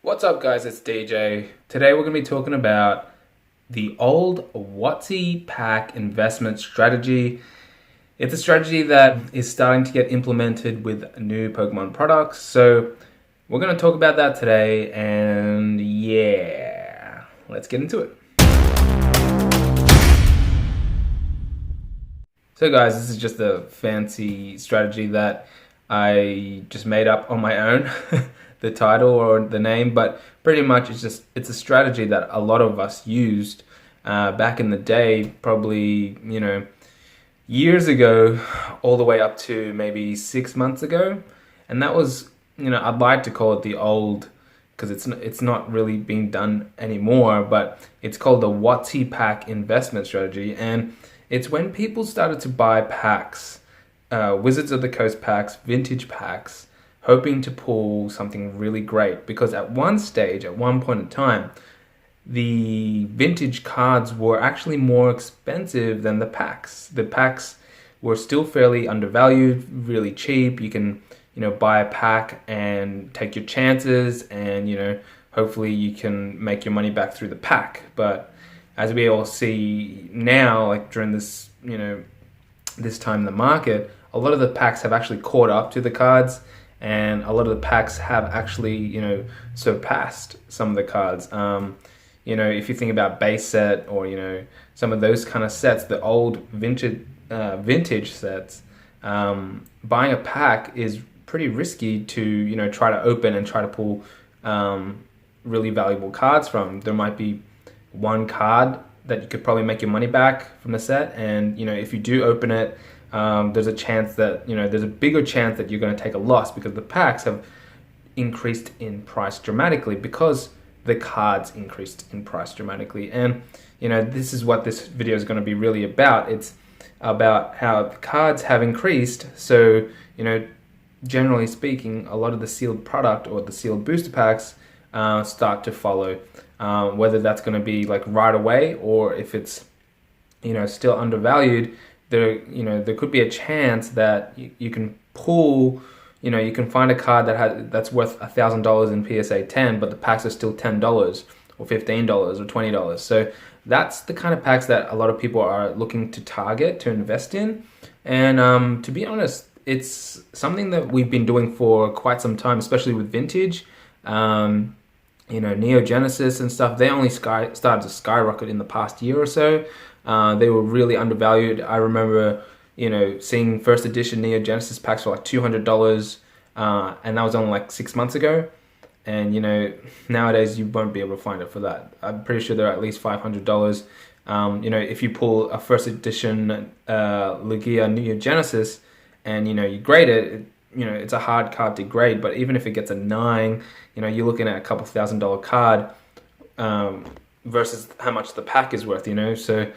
What's up guys, it's DJ. Today we're going to be talking about the old WOTC pack investment strategy. It's a strategy that is starting to get implemented with new Pokemon products. So we're going to talk about that today and yeah, let's get into it. So guys, this is just a fancy strategy that I just made up on my own, the title or the name, but pretty much it's a strategy that a lot of us used back in the day, probably, years ago, all the way up to maybe 6 months ago. And that was, I'd like to call it the old, because it's not really being done anymore, but it's called the WOTC pack investment strategy. And it's when people started to buy packs, Wizards of the Coast packs, vintage packs, hoping to pull something really great. Because at one stage, at one point in time, the vintage cards were actually more expensive than the packs. The packs were still fairly undervalued, really cheap. You can, buy a pack and take your chances, and hopefully you can make your money back through the pack. But as we all see now, like during this, this time in the market, a lot of the packs have actually caught up to the cards, and a lot of the packs have actually, surpassed some of the cards. If you think about base set or, some of those kind of sets, the old vintage sets, buying a pack is pretty risky to, try to open and try to pull really valuable cards from. There might be one card that you could probably make your money back from the set, and if you do open it, there's a chance that there's a bigger chance that you're going to take a loss because the packs have increased in price dramatically because the cards increased in price dramatically. And this is what this video is going to be really about. It's about how the cards have increased, so generally speaking, a lot of the sealed product or the sealed booster packs start to follow. Whether that's going to be like right away or if it's still undervalued, there could be a chance that you can pull, you can find a card that's worth $1,000 in PSA 10, but the packs are still $10 or $15 or $20. So that's the kind of packs that a lot of people are looking to target to invest in. And to be honest, it's something that we've been doing for quite some time, especially with vintage. Neo Genesis and stuff, they only started to skyrocket in the past year or so. They were really undervalued. I remember, seeing first edition Neo Genesis packs for like $200, and that was only like 6 months ago. And nowadays you won't be able to find it for that. I'm pretty sure they're at least $500. If you pull a first edition Lugia Neo Genesis and you grade it, it's a hard card to grade, but even if it gets a 9, you're looking at a couple $1,000 card versus how much the pack is worth, So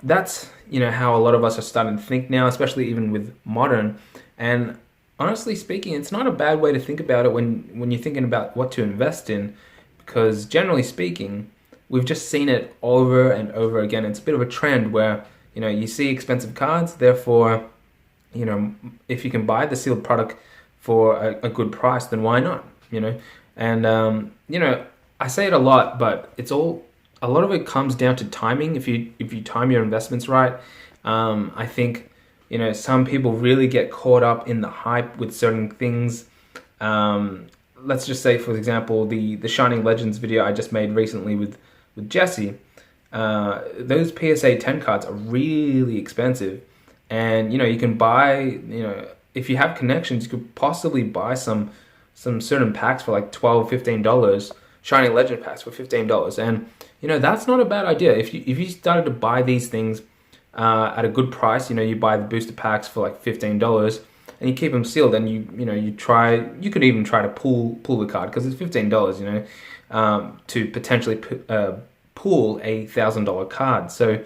that's, how a lot of us are starting to think now, especially even with modern. And honestly speaking, it's not a bad way to think about it when you're thinking about what to invest in, because generally speaking, we've just seen it over and over again. It's a bit of a trend where, you see expensive cards, therefore, if you can buy the sealed product for a good price, then why not? And I say it a lot, but a lot of it comes down to timing. If you time your investments right, I think some people really get caught up in the hype with certain things. Let's just say, for example, the Shining Legends video I just made recently with Jesse. Those PSA 10 cards are really expensive. And you can buy, if you have connections, you could possibly buy some certain packs for like $12, $15, Shining Legend packs for $15. And that's not a bad idea. If you started to buy these things at a good price, you buy the booster packs for like $15 and you keep them sealed, and you could even try to pull the card because it's $15, to potentially pull a $1,000 card. So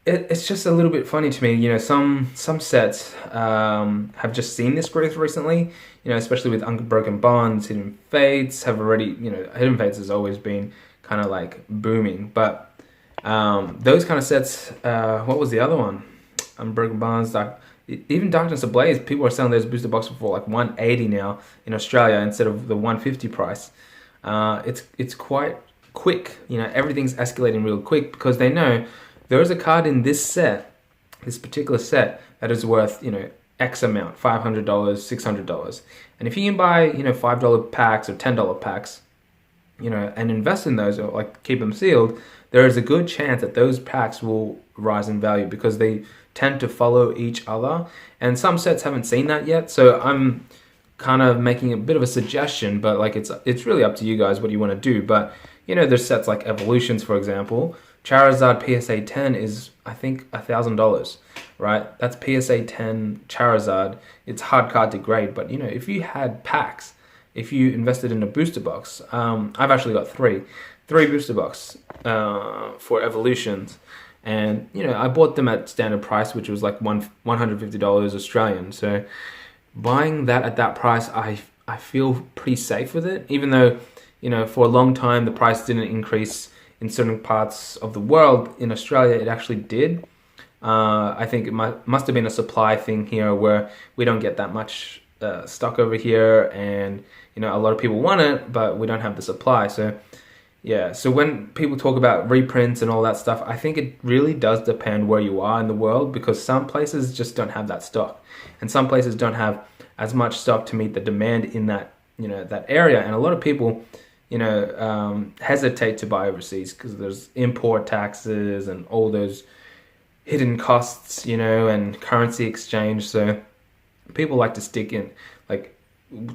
it's just a little bit funny to me. Some sets have just seen this growth recently, especially with Unbroken Bonds. Hidden Fates have already, Hidden Fates has always been kind of like booming. But those kind of sets, what was the other one? Unbroken Bonds, like, even Darkness Ablaze, people are selling those booster boxes for like 180 now in Australia instead of the 150 price. It's quite quick. Everything's escalating real quick because they know there is a card in this particular set that is worth, X amount, $500, $600. And if you can buy, $5 packs or $10 packs, and invest in those, or like keep them sealed, there is a good chance that those packs will rise in value because they tend to follow each other. And some sets haven't seen that yet, so I'm kind of making a bit of a suggestion, but like it's really up to you guys what you want to do. But there's sets like Evolutions, for example. Charizard PSA 10 is, I think, $1,000, right? That's PSA 10 Charizard. It's hard card to grade, but if you had packs, if you invested in a booster box, I've actually got three booster box for Evolutions, and I bought them at standard price, which was like $150 Australian. So buying that at that price, I feel pretty safe with it, even though for a long time the price didn't increase in certain parts of the world. In Australia, it actually did. I think it must have been a supply thing here where we don't get that much stock over here, and a lot of people want it, but we don't have the supply. So yeah, so when people talk about reprints and all that stuff, I think it really does depend where you are in the world, because some places just don't have that stock, and some places don't have as much stock to meet the demand in that that area. And a lot of people hesitate to buy overseas because there's import taxes and all those hidden costs, and currency exchange. So people like to stick in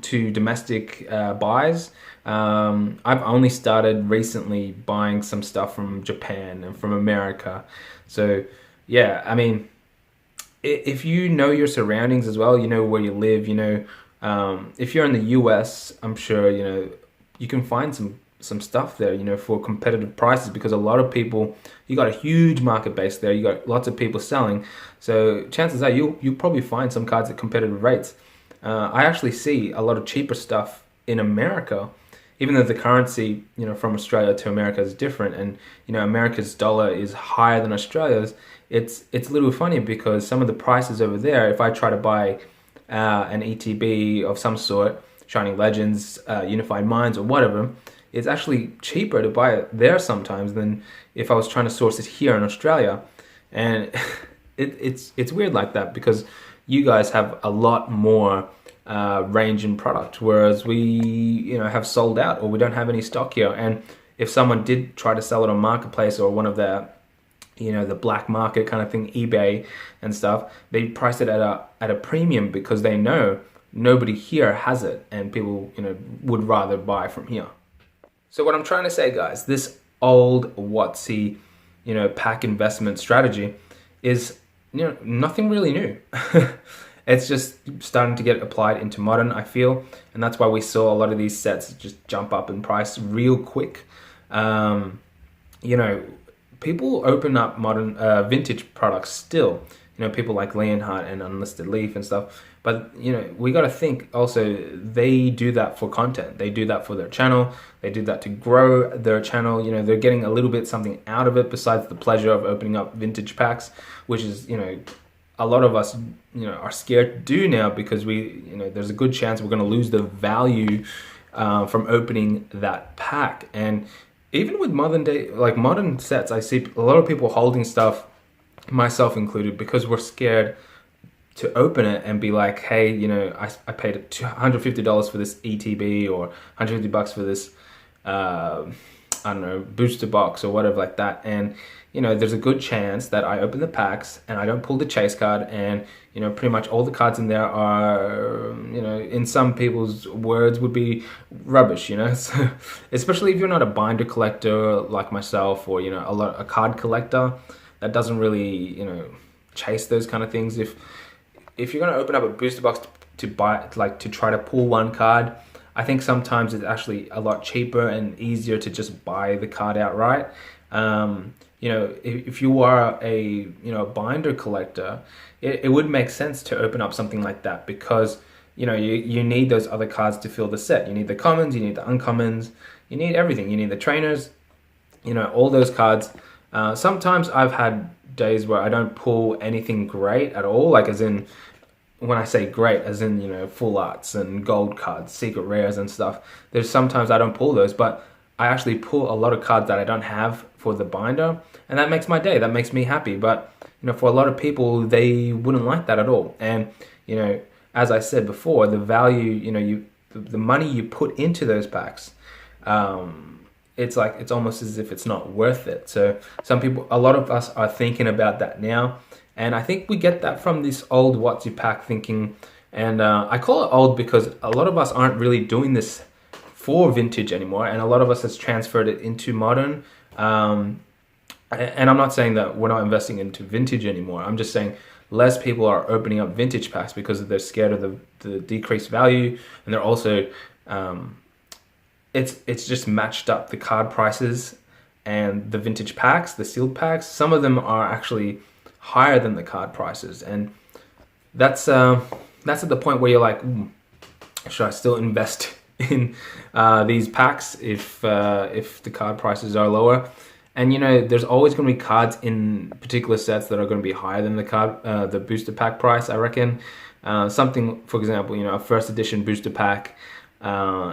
to domestic buys. I've only started recently buying some stuff from Japan and from America. So yeah, I mean, if you know your surroundings as well, where you live, if you're in the US, I'm sure you can find some stuff there, for competitive prices, because a lot of people, you got a huge market base there, you got lots of people selling, so chances are you'll probably find some cards at competitive rates. I actually see a lot of cheaper stuff in America, even though the currency, from Australia to America is different, and America's dollar is higher than Australia's. It's a little funny because some of the prices over there, if I try to buy an ETB of some sort, Shining Legends, Unified Minds, or whatever, it's actually cheaper to buy it there sometimes than if I was trying to source it here in Australia. And it's weird like that, because you guys have a lot more range in product, whereas we have sold out, or we don't have any stock here. And if someone did try to sell it on Marketplace or one of the the black market kind of thing, eBay and stuff, they price it at a premium because they know nobody here has it, and people would rather buy from here. So what I'm trying to say, guys, this old WOTC pack investment strategy is nothing really new. It's just starting to get applied into modern, I feel, and that's why we saw a lot of these sets just jump up in price real quick. People open up modern vintage products still. People like Leonhardt and Unlisted Leaf and stuff. But we got to think also, they do that for content. They do that for their channel. They do that to grow their channel. They're getting a little bit something out of it besides the pleasure of opening up vintage packs, which is a lot of us are scared to do now, because there's a good chance we're going to lose the value from opening that pack. And even with modern sets, I see a lot of people holding stuff, myself included, because we're scared to open it and be like, hey, I paid $150 for this ETB, or $150 for this, I don't know, booster box or whatever like that. And, there's a good chance that I open the packs and I don't pull the chase card, and, pretty much all the cards in there are, in some people's words would be rubbish, So, especially if you're not a binder collector like myself, or, a card collector that doesn't really, chase those kind of things. If you're going to open up a booster box to buy, to try to pull one card, I think sometimes it's actually a lot cheaper and easier to just buy the card outright. If you are a binder collector, it would make sense to open up something like that, because you need those other cards to fill the set. You need the commons, you need the uncommons, you need everything. You need the trainers, all those cards. Sometimes I've had days where I don't pull anything great at all, like as in when I say great, as in, full arts and gold cards, secret rares and stuff, there's sometimes I don't pull those, but I actually pull a lot of cards that I don't have for the binder, and that makes my day. That makes me happy. But, for a lot of people, they wouldn't like that at all. And, as I said before, the value, the money you put into those packs, it's almost as if it's not worth it. So a lot of us are thinking about that now. And I think we get that from this old WOTC pack thinking. And I call it old because a lot of us aren't really doing this for vintage anymore. And a lot of us has transferred it into modern. And I'm not saying that we're not investing into vintage anymore. I'm just saying less people are opening up vintage packs because they're scared of the decreased value. And they're also, it's just matched up the card prices and the vintage packs, the sealed packs. Some of them are actually higher than the card prices, and that's at the point where you're like, should I still invest in these packs if the card prices are lower? And there's always going to be cards in particular sets that are going to be higher than the booster pack price, I reckon. Something, for example, a first edition booster pack,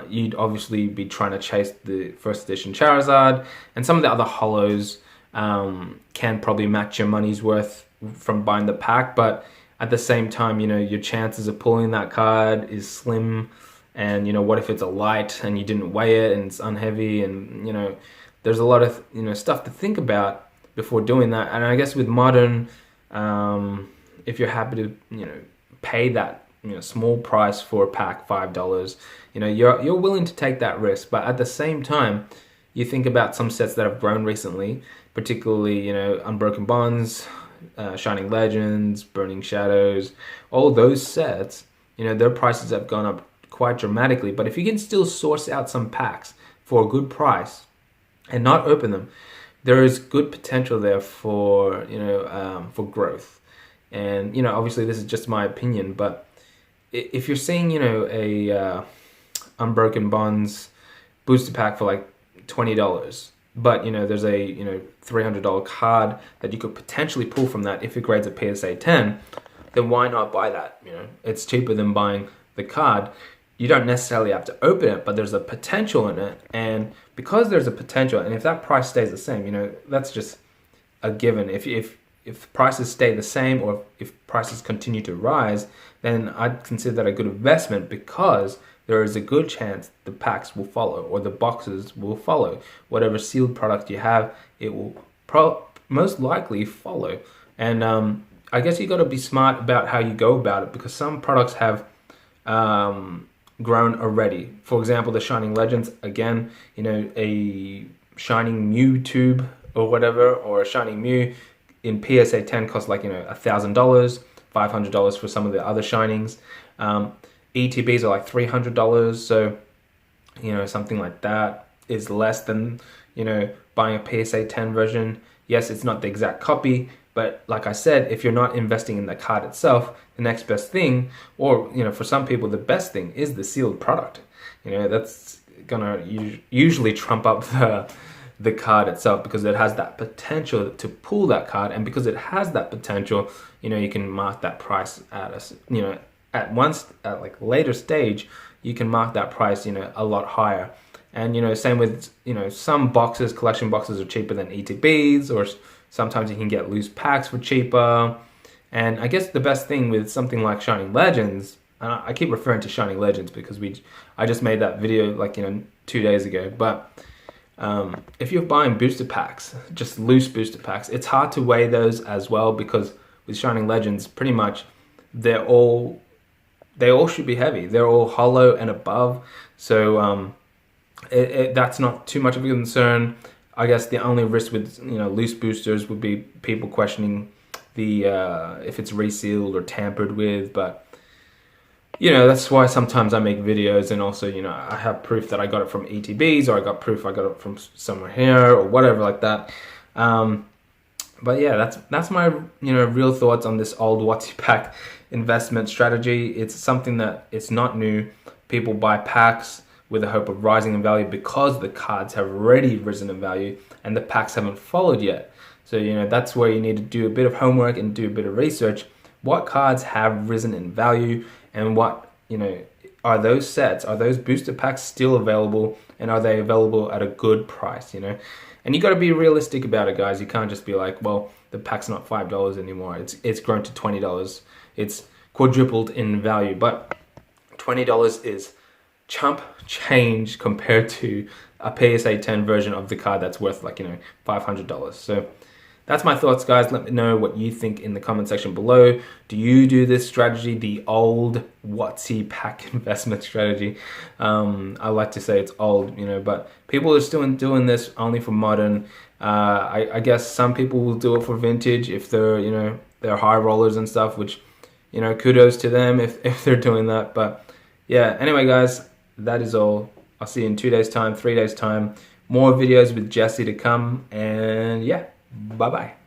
you'd obviously be trying to chase the first edition Charizard, and some of the other holos can probably match your money's worth from buying the pack, but at the same time, your chances of pulling that card is slim. And what if it's a light and you didn't weigh it and it's unheavy, and there's a lot of stuff to think about before doing that. And I guess with modern, if you're happy to pay that small price for a pack, $5, you're willing to take that risk. But at the same time, you think about some sets that have grown recently, particularly Unbroken Bonds, Shining Legends, Burning Shadows, all those sets, their prices have gone up quite dramatically. But if you can still source out some packs for a good price and not open them, there is good potential there for for growth. And obviously this is just my opinion, but if you're seeing a Unbroken Bonds booster pack for like $20, but there's a $300 card that you could potentially pull from that if it grades a PSA 10, then why not buy that? It's cheaper than buying the card. You don't necessarily have to open it, but there's a potential in it. And because there's a potential, and if that price stays the same, that's just a given. If prices stay the same, or if prices continue to rise, then I'd consider that a good investment, because there is a good chance the packs will follow, or the boxes will follow. Whatever sealed product you have, it will most likely follow. And I guess you got to be smart about how you go about it, because some products have grown already. For example, the Shining Legends, again, a Shining Mew tube or whatever, or a Shining Mew in PSA 10 costs like $1,000, $500 for some of the other Shinings. ETBs are like $300, so something like that is less than buying a PSA 10 version. Yes, it's not the exact copy, but like I said, if you're not investing in the card itself, the next best thing, or for some people the best thing, is the sealed product. That's gonna usually trump up the card itself, because it has that potential to pull that card, and because it has that potential, you can mark that price at like later stage, you can mark that price a lot higher. And same with some boxes, collection boxes are cheaper than ETBs, or sometimes you can get loose packs for cheaper. And I guess the best thing with something like Shining Legends, and I keep referring to Shining Legends because I just made that video like 2 days ago, but if you're buying booster packs, just loose booster packs, it's hard to weigh those as well, because with Shining Legends, pretty much they all should be heavy. They're all hollow and above, so that's not too much of a concern. I guess the only risk with loose boosters would be people questioning the if it's resealed or tampered with, but that's why sometimes I make videos, and also I have proof that I got it from ETBs, or I got proof I got it from somewhere here, or whatever like that. But yeah, that's my real thoughts on this old WOTC pack investment strategy. It's something that it's not new. People buy packs with the hope of rising in value because the cards have already risen in value and the packs haven't followed yet. So that's where you need to do a bit of homework and do a bit of research what cards have risen in value, and what, you know, are those sets, are those booster packs still available, and are they available at a good price, you know? And you got to be realistic about it, guys. You can't just be like, well, the pack's not $5 anymore. It's grown to $20. It's quadrupled in value, but $20 is chump change compared to a PSA 10 version of the card that's worth, like, you know, $500. So that's my thoughts, guys. Let me know what you think in the comment section below. Do you do this strategy, the old WOTC pack investment strategy? I like to say it's old, you know, but people are still doing this only for modern. I guess some people will do it for vintage if they're, you know, they're high rollers and stuff, which, you know, kudos to them if they're doing that. But yeah, anyway, guys, that is all. I'll see you in 2 days' time, 3 days' time. More videos with Jesse to come, and yeah. Bye-bye.